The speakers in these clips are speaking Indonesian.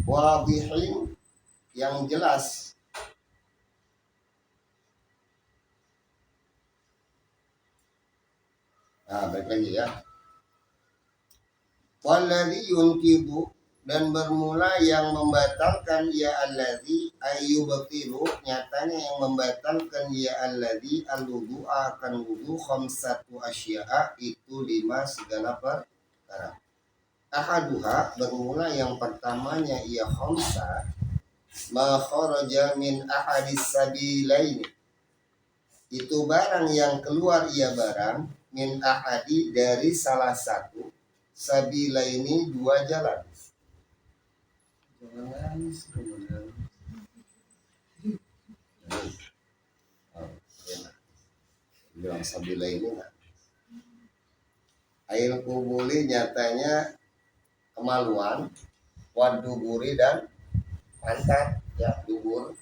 wadihin yang jelas. Nah, balik lagi ya. Walladzi yunqidu, dan bermula yang membatalkan ya alladzi ayyubtilu, nyatanya yang membatalkan ya alladzi al-wudu'a akan wudu khamsatu asya'a, itu 5 segala perkara. Ahaduha, bermula yang pertamanya ia khamsa, ma kharaja min ahadis sabilaini, itu barang yang keluar ia barang min ahadi dari salah satu sabilaini, 2 jalan. Jangan nangis kemudian. Bilang sabilaini enggak. Ail kubuli nyatanya kemaluan, waduburi dan pantat ya, dubur.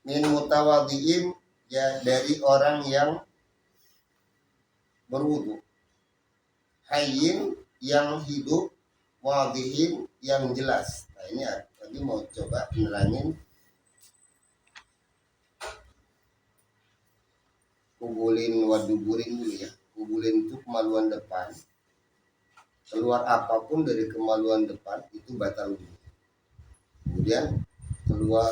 Min mutawadhiin, ya dari orang yang berwudu. Hayyin yang hidup, wadhihin yang jelas. Nah ini lagi mau coba nerangin kubulin waduburin dulu ya. Kubulin itu kemaluan depan. Keluar apapun dari kemaluan depan itu batal wudu. Kemudian keluar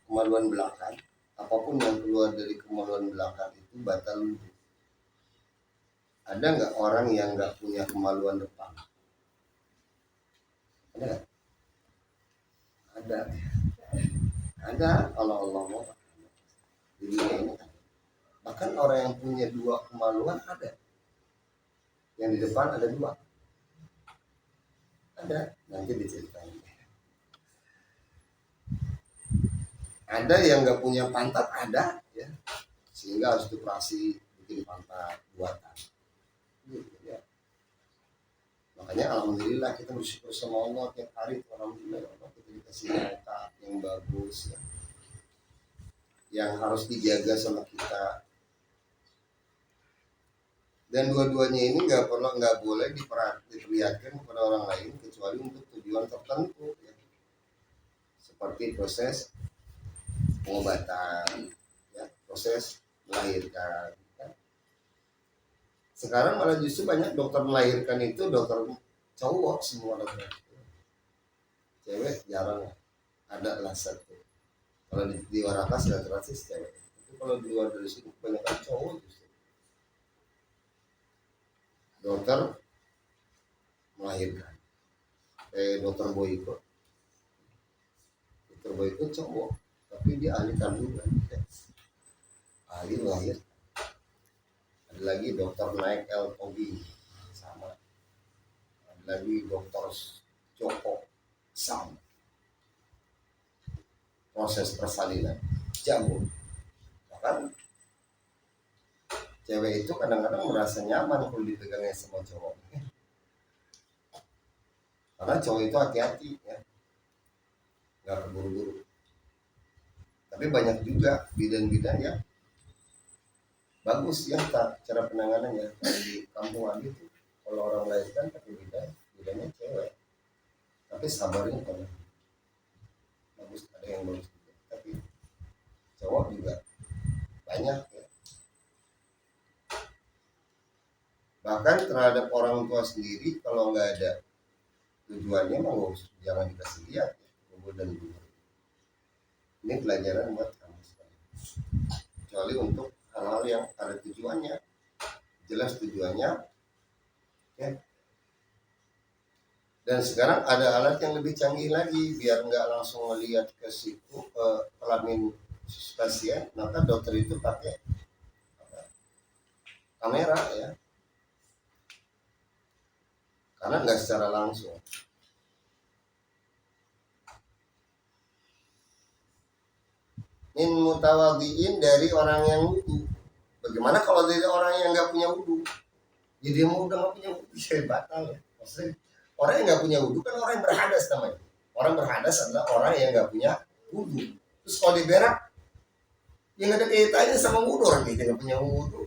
kemaluan belakang, apapun yang keluar dari kemaluan belakang itu batal wudu. Ada nggak orang yang nggak punya kemaluan depan? Ada nggak? Ada. Allah mau di dunia ini ada. Bahkan orang yang punya 2 kemaluan ada. Yang di depan ada 2. Ada, nanti diceritain. Ada yang nggak punya pantat, ada ya, sehingga harus dioperasi bikin pantat buatan. Gitu, ya. Makanya alhamdulillah kita bersyukur sama Allah tiap hari. Alhamdulillah Allah kita dikasih mata yang bagus ya, yang harus dijaga sama kita. Dan dua-duanya ini nggak boleh diperlihatkan kepada orang lain kecuali untuk tujuan tertentu ya. Seperti proses pengobatan ya, proses melahirkan ya. Sekarang malah justru banyak dokter melahirkan itu dokter cowok semua, dokter cewek jarang ada lah satu. Kalau di Warakas rata-rata cewek, tapi kalau di luar dari sini kebanyakan cowok justru dokter melahirkan. Dokter Boyko cowok, tapi dia ahli kandungan, ahli lahir. Ada lagi dokter naik LOB sama, ada lagi dokter Joko sama, proses persalinan jago. Bahkan cewek itu kadang-kadang merasa nyaman kalau dipegangnya sama cowok, karena cowok itu hati-hati ya, nggak keburu-buru. Tapi banyak juga bidan-bidan ya bagus ya cara penanganannya. Di kampung lagi tuh kalau orang melahirkan pakai bidannya cewek, tapi sabarnya kalau bagus, ada yang bagus juga. Tapi cowok juga banyak ya. Bahkan terhadap orang tua sendiri kalau nggak ada tujuannya mau jangan dikasih lihat ya, kubur dan kubur. Ini pelajaran buat kamu sekali. Kecuali untuk hal-hal yang ada tujuannya, jelas tujuannya ya. Dan sekarang ada alat yang lebih canggih lagi, biar nggak langsung melihat ke situ kelamin pasien, maka dokter itu pakai kamera ya, karena nggak secara langsung. Min mutawadhiin, dari orang yang wudu. Bagaimana kalau dari orang yang nggak punya wudu? Jadi mau udah nggak punya wudu bisa batal ya. Maksudnya orang yang nggak punya wudu kan orang yang berhadas namanya. Orang berhadas adalah orang yang nggak punya wudu. Terus kalau diberak, yang nggak ada kaitannya sama wudu, orang kita nggak punya wudu.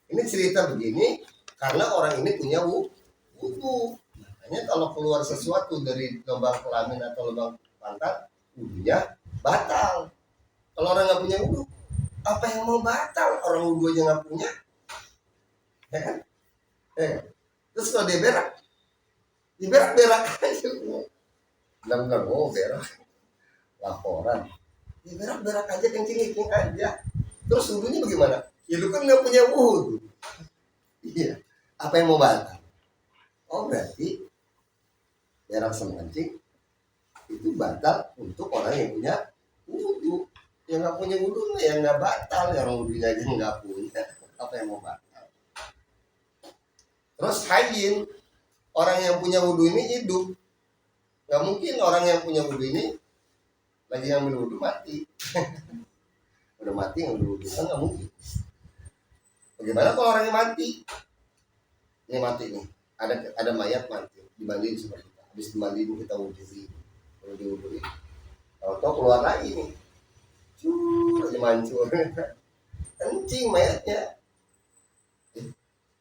Ini cerita begini karena orang ini punya wudu. Makanya kalau keluar sesuatu dari lubang kelamin atau lubang pantat, wudunya batal. Kalau orang nggak punya wudu, apa yang mau batal? Orang wudu aja nggak punya, ya kan? Ya kan? Terus kalau dia berak, berak aja. Bilang oh berak, laporan. Ya berak aja, kencing aja. Terus wudunya bagaimana? Ya lu kan nggak punya wudu. Iya. Apa yang mau batal? Oh berarti berak sama kencing itu batal untuk orang yang punya wudu. Yang nggak punya wudu ya nggak batal. Yang wudunya aja nggak punya. Apa yang mau batal? Terus hayin, orang yang punya wudu ini hidup. Nggak mungkin orang yang punya wudu ini lagi ngambil wudu mati. Udah mati ngambil wudu kan nggak mungkin. Bagaimana kalau orang yang mati? Ini mati nih, ada mayat mati, dimandiin seperti kita. Habis dimandiin kita wuduin. Kalau tau keluar lagi nih, aja mancur, kencing mayatnya.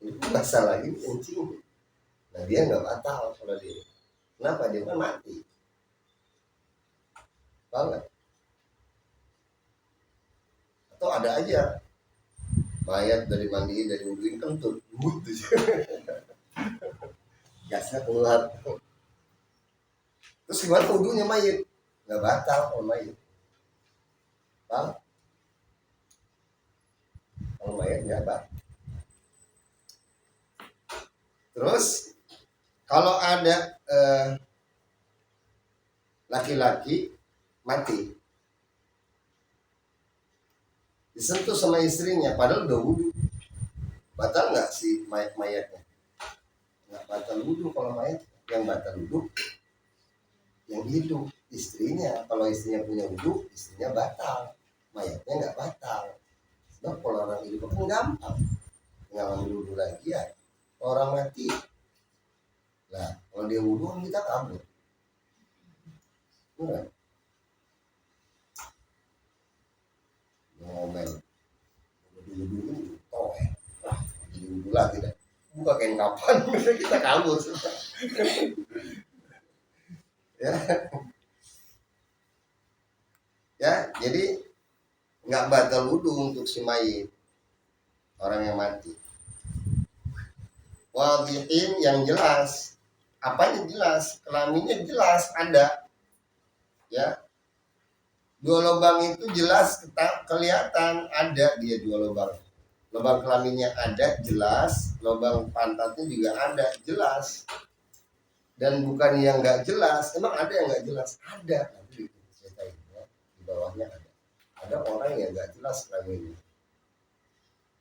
Ini basah lagi kencing. Nah dia nggak batal kalau dia. Kenapa? Dia kan mati. Banget. Atau ada aja mayat dari mandiin dari wuduin kentut, gasnya keluar. Terus gimana wudunya mayat? Nggak batal kalau mayat. Bang, kalau mayat nggak batal. Terus kalau ada laki-laki mati disentuh sama istrinya padahal udah wudu, batal nggak si mayatnya? Nggak batal wudu kalau mayat. Yang batal wudu yang hidup, istrinya. Kalau istrinya punya wudu, istrinya batal, mayatnya nggak batal. Sebab kalau orang hidup kan gampang, tinggal ambil wudu lagi ya. Orang mati, nah kalau dia wudu kita kabur. Benar. Ngomel wudu jadi wudu lagi dah, buka kain kapan. Kita kabur ya jadi nggak batal wudu untuk si mayit, orang yang mati. Wadihin yang jelas, apanya jelas? Kelaminnya jelas ada, ya. Dua lubang itu jelas kelihatan ada, dia dua lubang. Lubang kelaminnya ada jelas, lubang pantatnya juga ada jelas. Dan bukan yang nggak jelas, emang ada yang nggak jelas, ada. Nanti diceritain ya, di bawahnya ada. Ada orang yang nggak jelas kelaminnya.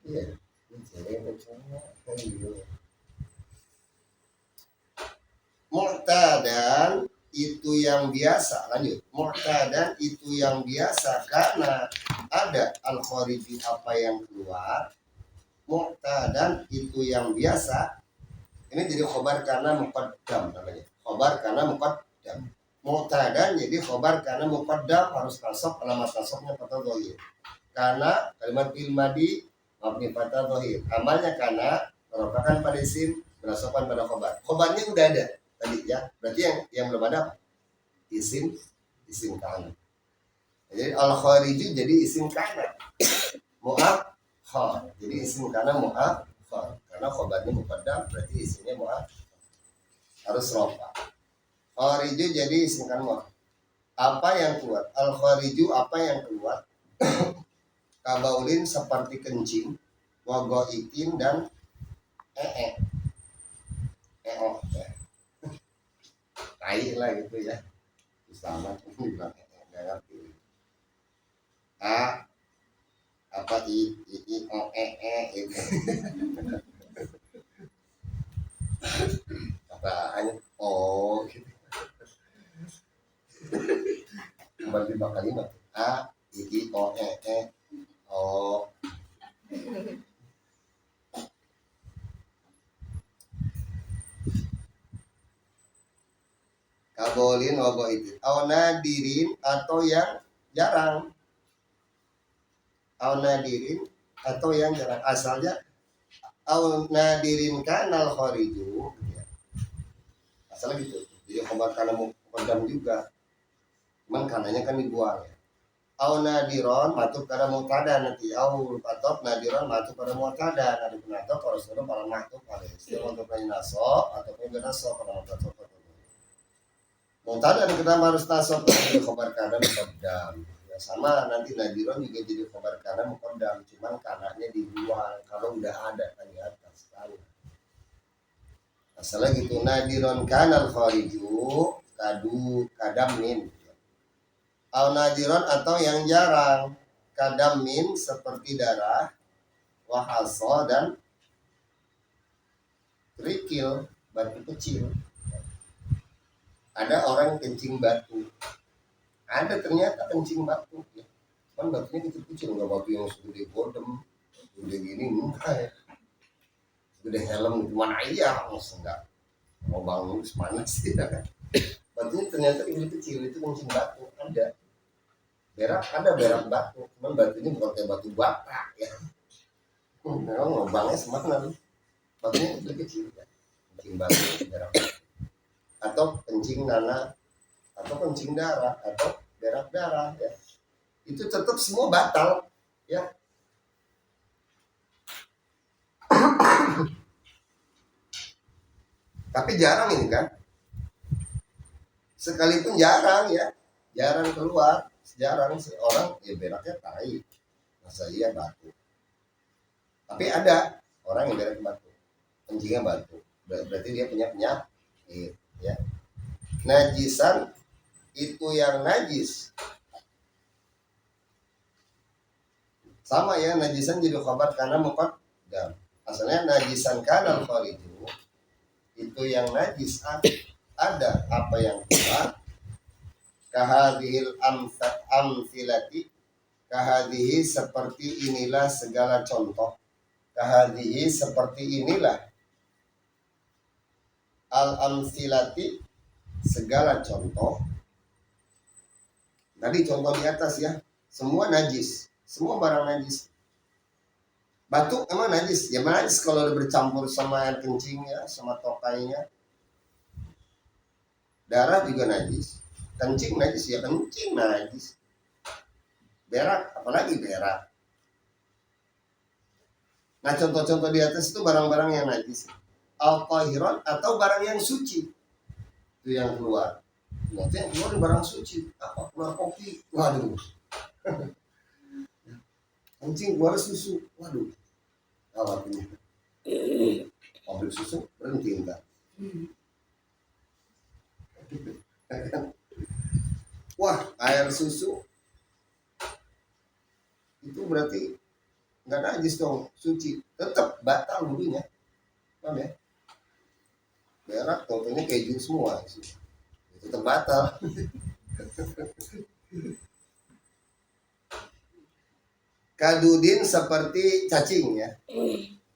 Iya, ini cewek cowok. Mu'tadan itu yang biasa, lanjut. Mu'tadan itu yang biasa karena ada al-khariji apa yang keluar. Mu'tadan itu yang biasa. Ini jadi khobar karena muqaddam namanya. Khobar karena muqaddam. Mu'tadan jadi khobar karena muqaddam harus nasab, alamat nasabnya fathah dhahir. Karena kalimat fi'il madi mabni fathah dhahir. Amalnya karena merupakan pada isim berdasarkan pada khobar. Khobarnya udah ada tadi ya, berarti yang belum ada isim kana. Jadi al khariji jadi isim kana mu'akhkhar, jadi isim kana mu'akhkhar karena khobarnya muqaddam, berarti isimnya mu'akhkhar harus rafa. Khariju jadi isim kana mu'akhkhar. Apa yang keluar? Al khariju apa yang keluar? Kabaulin seperti kencing, wagoitin dan ya. Tai lah gitu ya, sama bilang nggak ngerti. Apa itu apaan? Oh gitu. Kembali 5 kalimat oh. Kabolin wago itu nadirin atau yang jarang, nadirin atau yang jarang. Asalnya nadirin kanal khariju, Salah gitu. Jadi khobar kana muqaddam juga. Cuman kananya kan dibuang ya. Au nadiron matub kada mutada nanti au atop nadiron matub kada mutada nadi penato kalau sudah para matub pada istilah untuk naso atau naso kalau matub mutada kita harus naso jadi khobar kada muqaddam. Ya sama nanti nadiron juga jadi khobar kada muqaddam, cuman kananya dibuang kalau udah ada kan di atas kan. Masalah gitu nadiron kanal khariju kadu kadamin al nadiron atau yang jarang kadamin seperti darah wahaso dan kerikil batu kecil. Ada orang kencing batu, ada ternyata kencing batu ya. Cuman batunya kecil-kecil, nggak batu yang segede bodem segede gini enggak ya, segede helm cuman aja enggak mau bangun mana sih ya kan. Batunya ternyata kecil itu kencing batu ada. Berak ada berak batu, cuman batunya bukan kayak batu bata ya. Memang lubangnya semakin batunya kecil ya. Kencing batu, berak batu. Atau kencing nanah, atau kencing darah, atau berak darah ya. Itu tetap semua batal ya. Tapi jarang ini kan. Sekalipun jarang ya, jarang keluar, jarang orang ya beraknya tai. Masa iya batu. Tapi ada orang yang berak batu, kencingnya batu. Berarti dia punya penyakit ya. Najisan itu yang najis. Sama ya, najisan jadi khabar karena muqaddam. Asalnya najisan kana khariju itu yang najis ada apa yang keluar kahadhil amthilati kahadhihi seperti inilah segala contoh kahadhihi seperti inilah al amthilati segala contoh. Tadi contoh di atas ya, semua najis, semua barang najis. Batu emang najis, ya najis kalau udah bercampur sama air kencingnya, sama tokainya. Darah juga najis, kencing najis ya kencing najis. Berak, apalagi berak. Nah contoh-contoh di atas itu barang-barang yang najis. Al-tahiran atau barang yang suci, itu yang keluar. Nanti yang keluar barang suci, apa keluar kopi, waduh. Kencing keluar susu, waduh. Awalnya pabrik susu berhenti enggak. Wah air susu itu berarti nggak najis dong, suci, tetap batal wudunya, paham ya? Berak contohnya keju semua, tetap batal. Kadudin seperti cacing ya.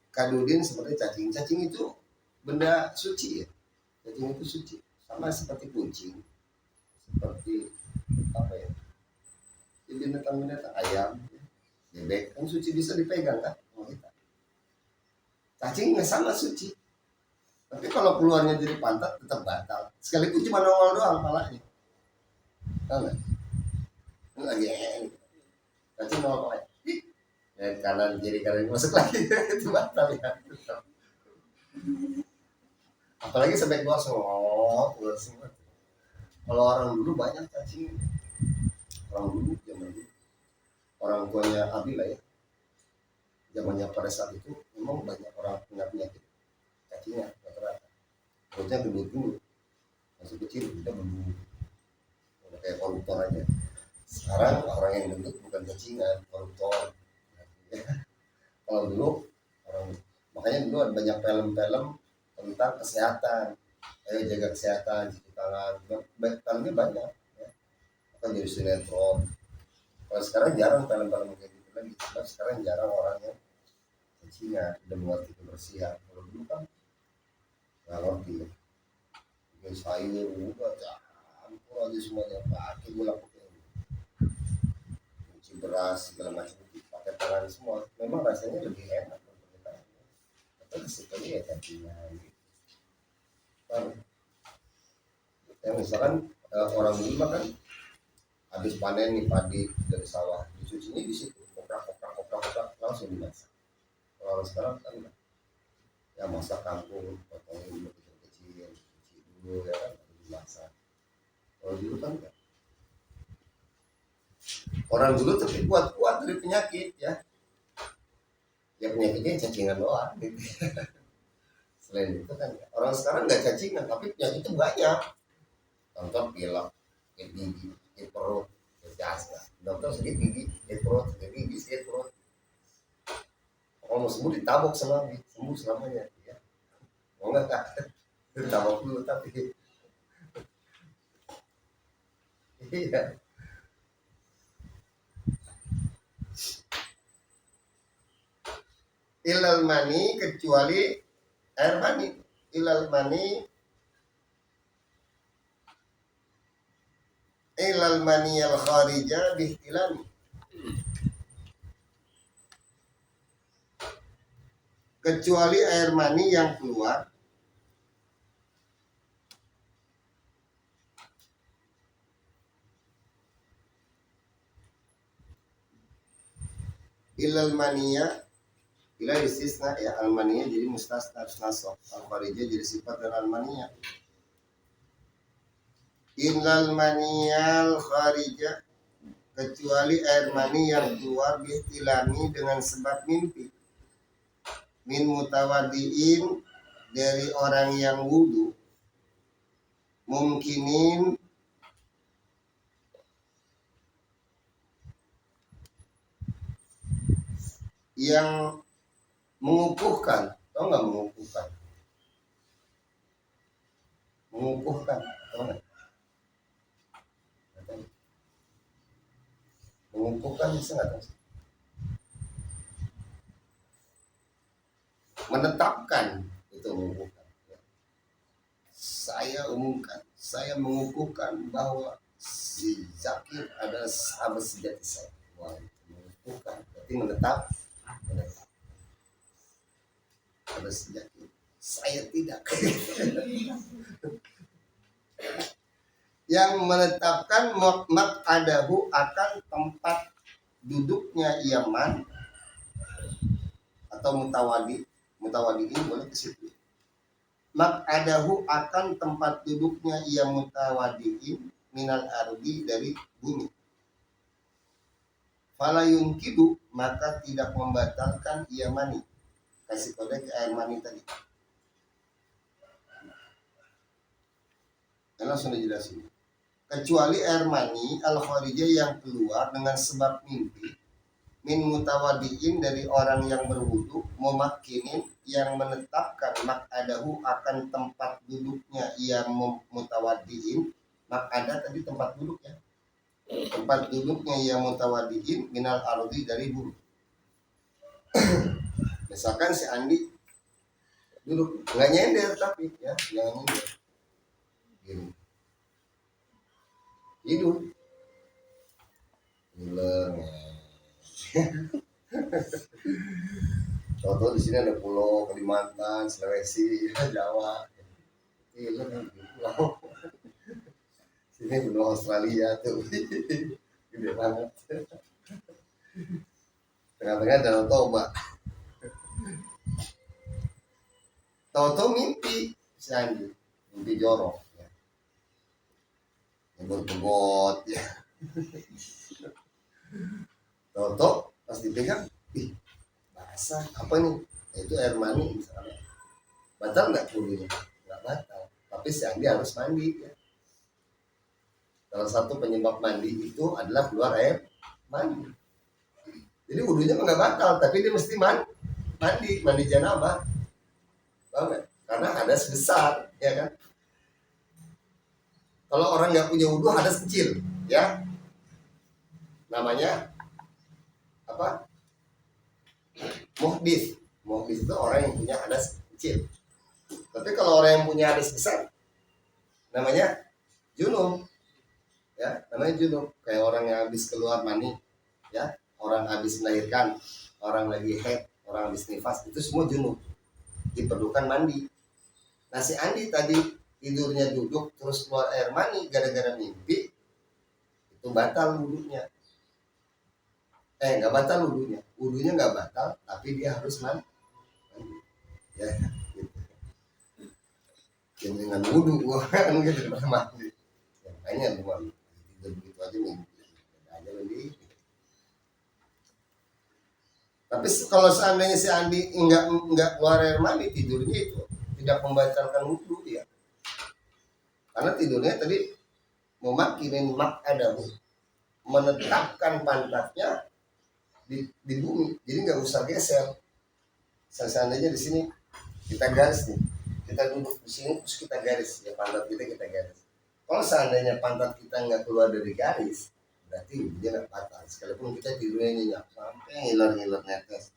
Kadudin seperti cacing. Cacing itu benda suci ya. Cacing itu suci. Sama seperti kucing. Seperti apa ya? Binatang-binatang ayam, bebek kan suci bisa dipegang kan? Cacing nggak sama suci. Tapi kalau keluarnya jadi pantat tetap batal. Sekalipun cuma nongol doang palanya. Tahu nggak? Ini lagi cacing nongol palanya. Dan kanan kiri kanan masuk lagi itu batal ya. Apalagi sampai keluar semua. Kalau orang dulu banyak cacing. Orang dulu zaman dulu. Orang tuanya Abi lah ya. Zamannya pada saat itu memang banyak orang punya penyakit cacingnya rata-rata. Perutnya gendut dulu. Masih kecil udah belum. Udah kayak koruptor aja. Sekarang orang yang gendut bukan cacingan, koruptor. Kalau dulu orang, makanya dulu ada banyak film-film tentang kesehatan, ayo jaga kesehatan, cuci tangan, filmnya banyak ya. Akan jadi sinetron. Kalau sekarang jarang film-film kayak gitu lagi, karena sekarang jarang orang yang cacingan udah mengerti kebersihan. Kalau dulu kan nggak ngerti ya, bikin sayur udah campur aja semuanya, pakai gula putih, cuci beras segala macam pakai tangan semua, memang rasanya lebih enak. Tapi resikonya ya cacingan gitu. Ya misalkan orang dulu mah kan habis panen nih padi dari sawah, dicucinya di situ, koprak langsung dimasak. Kalau sekarang kan enggak. Ya masak kangkung, potongin dulu kecil-kecil, cuci dulu ya kan, baru dimasak. Kalau dulu kan enggak. Orang dulu tapi kuat-kuat dari penyakit ya. Ya penyakitnya cacingan doang gitu. Selain itu kan orang sekarang nggak cacingan tapi penyakitnya banyak. Contoh pilek, sakit gigi, sakit perut, sakit asma. Dokter sakit gigi, sakit perut, sakit gigi, sakit perut. Kalau mau sembuh ditabok sembuh selamanya. Ya. Mau nggak ditabok dulu tapi iya. Ilal mani kecuali air mani. Ilal mani ilal mani al kharija bihtilami. Kecuali air mani yang keluar ilal mania ila istisna ya almania jadi mustasna harus nasab al kharija jadi sifat dan almania ilal maniyal kharija kecuali air mani yang keluar bihtilami dengan sebab mimpi min mutawadiin dari orang yang wudu mungkinin yang mengukuhkan tau nggak mengukuhkan tau nggak mengukuhkan bisa nggak tahu menetapkan itu mengukuhkan saya umumkan saya mengukuhkan bahwa si Zakir adalah sahabat sejati saya. Wah, itu mengukuhkan berarti menetap sahabat sejati saya tidak yang menetapkan adahu akan tempat duduknya iaman atau mutawadiin boleh ke situ adahu akan tempat duduknya ia mutawadiin minal ardi dari bumi fala yunkidu maka tidak membatalkan ia mani kasih kode ke air mani tadi karena sudah jelasin kecuali air mani al kharijah yang keluar dengan sebab mimpi min mutawadiin dari orang yang berwudu mumakkinin yang menetapkan adahu akan tempat duduknya ia mutawadiin ada tadi tempat duduknya tempat duduknya ia mutawadiin minal ardi dari bumi misalkan si Andi duduk nggak nyender tapi ya jangan nyender gini hidup Contoh di sini ada pulau Kalimantan, Sulawesi, Jawa. Gila kan pulau. Sini pulau Australia tuh. Gede banget. Tengah-tengah Danau Toba. Tahu-tahu mimpi si Andi, mimpi jorok. Ya. Ngebut-ngebut ya. Tahu-tahu pas dipegang, ih basah apa nih? Itu air mani misalnya. Batal nggak wudunya? Nggak batal. Tapi si Andi harus mandi ya. Salah satu penyebab mandi itu adalah keluar air mandi. Jadi wudunya nggak batal, tapi dia mesti mandi janabah. Paham nggak? Karena hadas besar, ya kan? Kalau orang nggak punya wudu hadas kecil, ya namanya apa? Muhdis itu orang yang punya hadas kecil. Tapi kalau orang yang punya hadas besar, namanya junub. Ya, namanya junub. Kayak orang yang habis keluar mani, ya, orang habis melahirkan, orang lagi haid, orang habis nifas, itu semua junub. Diperlukan mandi. Nah si Andi tadi tidurnya duduk terus keluar air mani gara-gara mimpi, itu batal wudunya. Nggak batal wudunya nggak batal, tapi dia harus mandi. Ya, gitu. Dengan wudu kan gitu mandi. Ya, makanya cuma tidur begitu aja mimpi. Aja lebih. Tapi kalau seandainya si Andi nggak keluar air mani, tidurnya itu tidak membatalkan wudu ya. Karena tidurnya tadi memakinin adamu, menetapkan pantatnya di bumi, jadi nggak usah geser. Seandainya di sini kita garis nih, kita duduk di sini terus kita garis ya, pantat kita garis. Kalau seandainya pantat kita nggak keluar dari garis, berarti dia nggak batal. Sekalipun kita tidurnya nyenyak sampai ngiler netes,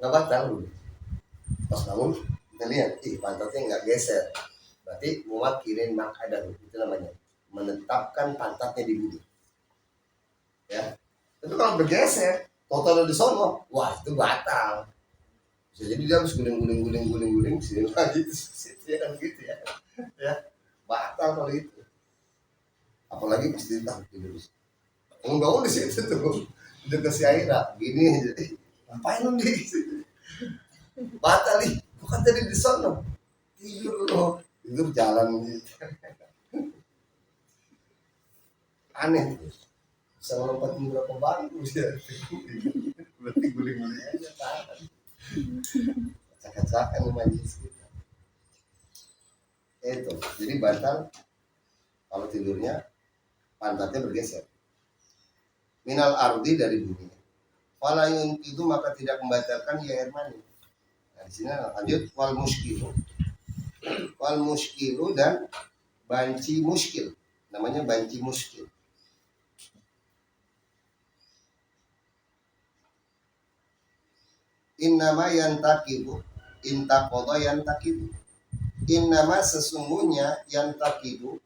nggak batal. Pas bangun kita lihat, pantatnya nggak geser, berarti mewakilin ada, itu namanya menetapkan pantatnya di bumi. Ya, itu kalau bergeser, total di sono, wah itu batal. Bisa jadi dia harus guling sini lagi, ya kan gitu ya. Ya, batal kalau itu. Apalagi pas ditang tidur. Bangun di situ tuh, udah si Aira, gini jadi, ngapain lu di situ? Batal nih, bukan tadi di sono, tidur jalan gitu. Aneh, bisa lompatin berapa bangku sih? Berarti guling aja tahan. Cak-cakan majlis kita. Itu, jadi batal kalau tidurnya pantatnya bergeser. Minal ardi, dari bumi. Walayun itu maka tidak membatalkan ya air mani. Nah, di sini lanjut wal muskilu dan banci muskil, namanya banci muskil. Innama yantakibu intaqadha yantakibu. Innama sesungguhnya yantakibu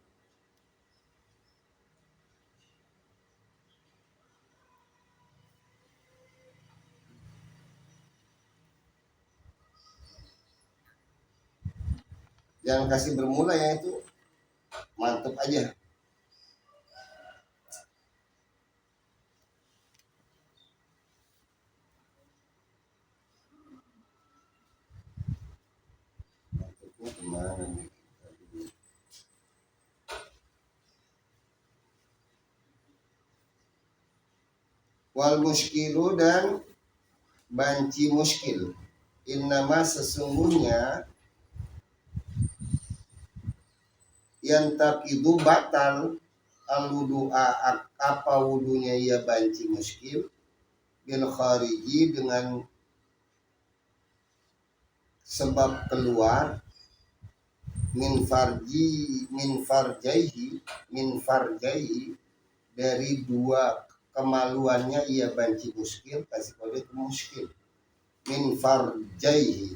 yang kasih bermula, yaitu mantep aja. Mantepnya kemana nih? Wal muskilu dan banci muskil. Innama sesungguhnya yantakidu batal al-wudu'a, apa wudunya ya banci muskil, bil khariji dengan sebab keluar, min farjaihi dari dua kemaluannya ia banci muskil, kasih kode itu muskil. Min farjaihi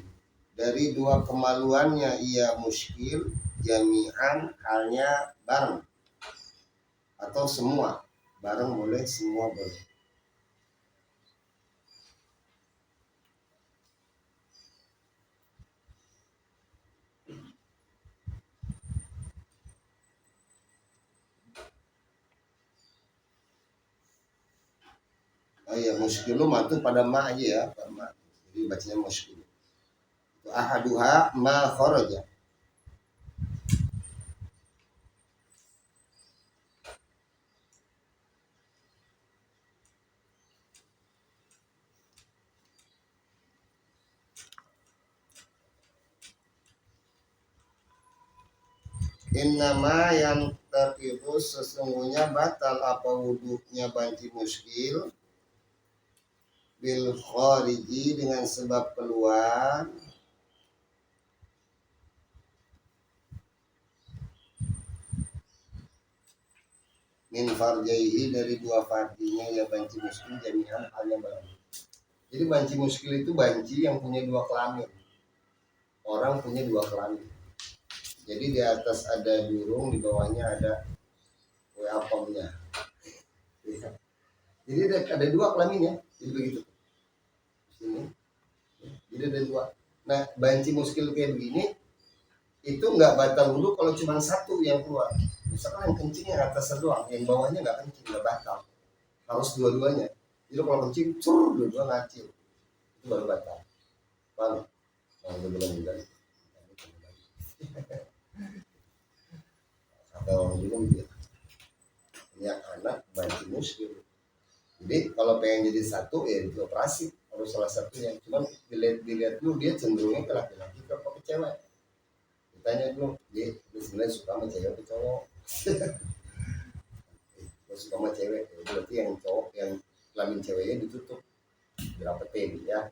dari dua kemaluannya ia muskil, jami'an halnya bareng atau semua, bareng boleh, semua boleh. Oh iya, muskilu matu pada ma aja ya, pada ma. Jadi bacanya muskilu. Ahaduha ma kharaja. Innama yang terkibus sesungguhnya batal apa wudhunya banci muskil, bil khariji dengan sebab keluar, min farjaihi dari dua farjinya ya banci muskil, jami'an halnya barang. Jadi banci muskil itu banci yang punya dua kelamin. Orang punya dua kelamin. Jadi di atas ada durung, di bawahnya ada kue apemnya. Jadi ada dua kelaminnya, jadi begitu. Sini. Jadi ada dua. Nah, banci muskil kayak begini, itu nggak batal wudhu kalau cuma satu yang keluar. Misalkan yang kencing yang atas doang, yang bawahnya nggak kencing, nggak batal. Harus dua-duanya. Jadi kalau kencing, dua-dua ngacil, itu baru batal. Bang, belum juga. Kata orang bilang gitu, punya anak banci muskil. Jadi kalau pengen jadi satu ya dioperasi, harus salah satunya. Cuman dilihat dulu dia cenderungnya ke laki-laki ke cewek. Ditanya dulu, dia sebenarnya suka sama cewek atau cowok? Kalau suka sama cewek, ya berarti yang cowok yang kelamin ceweknya ditutup, dirapetin ya.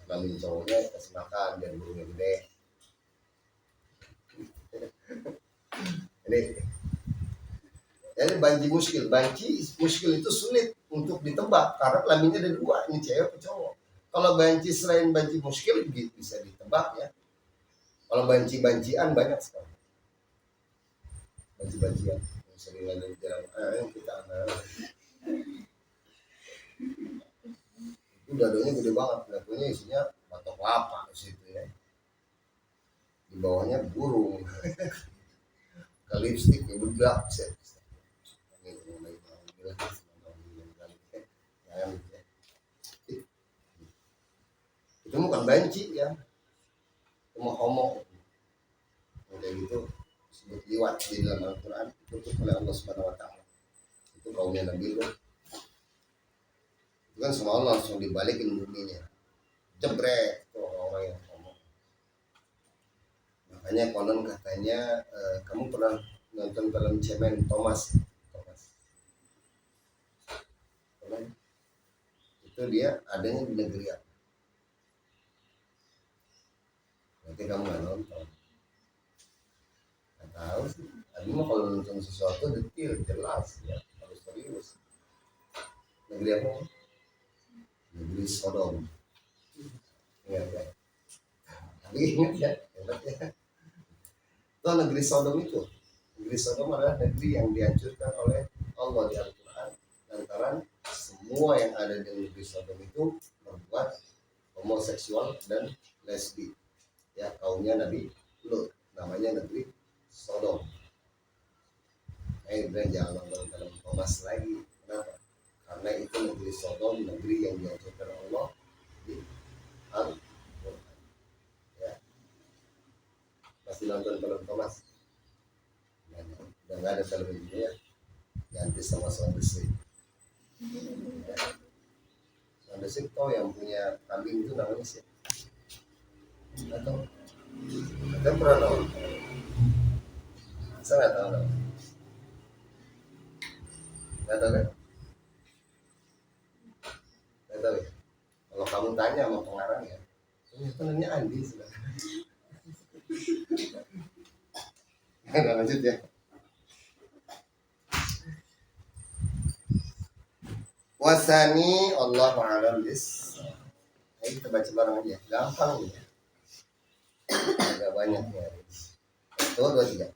Kelamin cowoknya kasih makan dan burungnya gede. Jadi banci muskil itu sulit untuk ditebak karena kelaminnya ada dua, ini cewek atau cowok. Kalau banci selain banci muskil bisa ditebak ya. Kalau banci-bancian banyak sekali. Banci-bancian sering ada di jalan kita itu dadonya gede banget, dadonya isinya batok kelapa di situ ya. Di bawahnya burung. Ke lipstick ke bedak set. Itu bukan banci ya, itu mau homo kayak gitu, disebut liwat di dalam Al-Quran, ditutup oleh Allah Subhanahu Wa Taala. Itu kaumnya Nabi Lut. Itu kan semua Allah langsung dibalikin buminya, jebret tuh orang yang homo. Makanya konon katanya kamu pernah nonton film Cemen Thomas? Itu dia adanya di negeri apa? Nanti kamu nggak nonton, nggak tahu sih. Tapi mah kalau nonton sesuatu detail jelas ya, harus serius. Negeri apa? Negeri Sodom. Ingat ya? Tapi ingat ya, hebat ya. Itu negeri Sodom itu. Negeri Sodom adalah negeri yang dihancurkan oleh Allah di Al-Quran. Lantaran semua yang ada di negeri Sodom itu membuat homoseksual dan lesbi. Ya, kaumnya Nabi Lut, namanya negeri Sodom. Jangan nonton film Thomas lagi. Kenapa? Karena itu negeri Sodom, negeri yang dihancurkan Allah di Al-Quran. Ya. Masih nonton film Thomas? Udah nggak ada film ini ya, ganti sama Sound Desik. Ya. Sound Desik tau yang punya kambing itu namanya sih? Atau kita pernah nonton? Saya nggak tahu dong. Nggak tahu kan? Nggak tahu ya. Kalau kamu tanya sama pengarang ya, itu namanya Andi sudah. Nah, lanjut ya. Wasani Allah a'lam bis. Ayo kita baca bareng aja, gampang ya. Agak banyak ya. 1, 2, 3.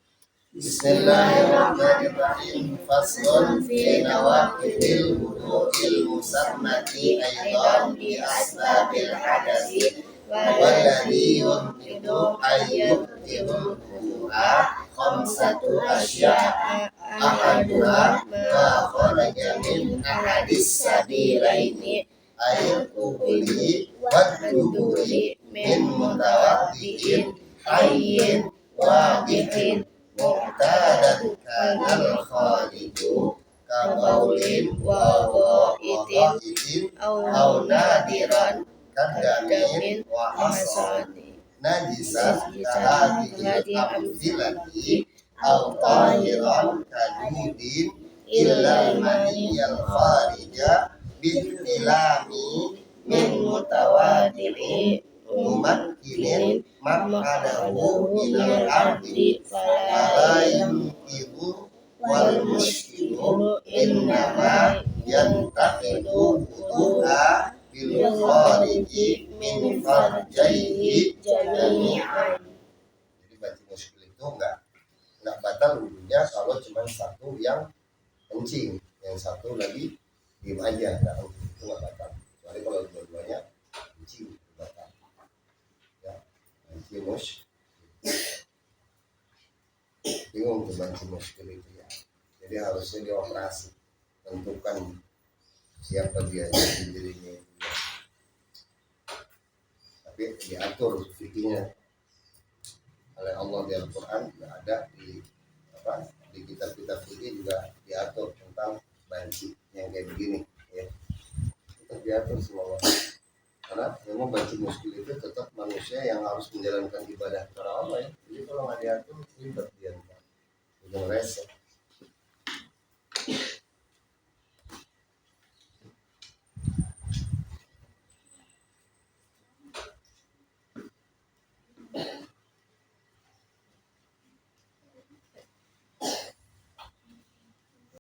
Bismillahirrahmanirrahim. Faslun fi nawaqidil wudu'il musammati aidan bi asbabil hadasi walladhi yumkinu ayyubtilu wudu'a khamsatu asya'a ahaduha ma kharaja min ahadis sabilaini ayyukuli waduduri min mutawaddi'in ayyin wadihin mu'tadan kanal khalidu kabaulin wa wa'itin au nadiran kadamin wa hasani najisah kahadil amfilati au tahiran kadudin illal maniyal kharija bi'ilami min mutawadi'i mumakkinin makadahu minal ardi fala yunkidu wal muskilu innama yantakidu wudu'a bil khariji min farjaihi jami'an. Jadi baju muskil itu enggak batal wudhunya kalau cuma satu yang kencing, yang satu lagi diem aja, itu enggak batal. Kecuali kalau dua-duanya kencing batal. Ya, kencing tuh banci muskil itu ya. Jadi harusnya dioperasi, tentukan siapa dia jadi dirinya itu ya. Tapi diatur fikihnya oleh Allah di Al-Quran, juga ada di di kitab-kitab fikih juga diatur tentang banci yang kayak begini ya. Tetap diatur semua, karena memang banci muskil itu tetap manusia yang harus menjalankan ibadah kepada Allah ya. Jadi kalau nggak diatur ribet dia, ujung resek.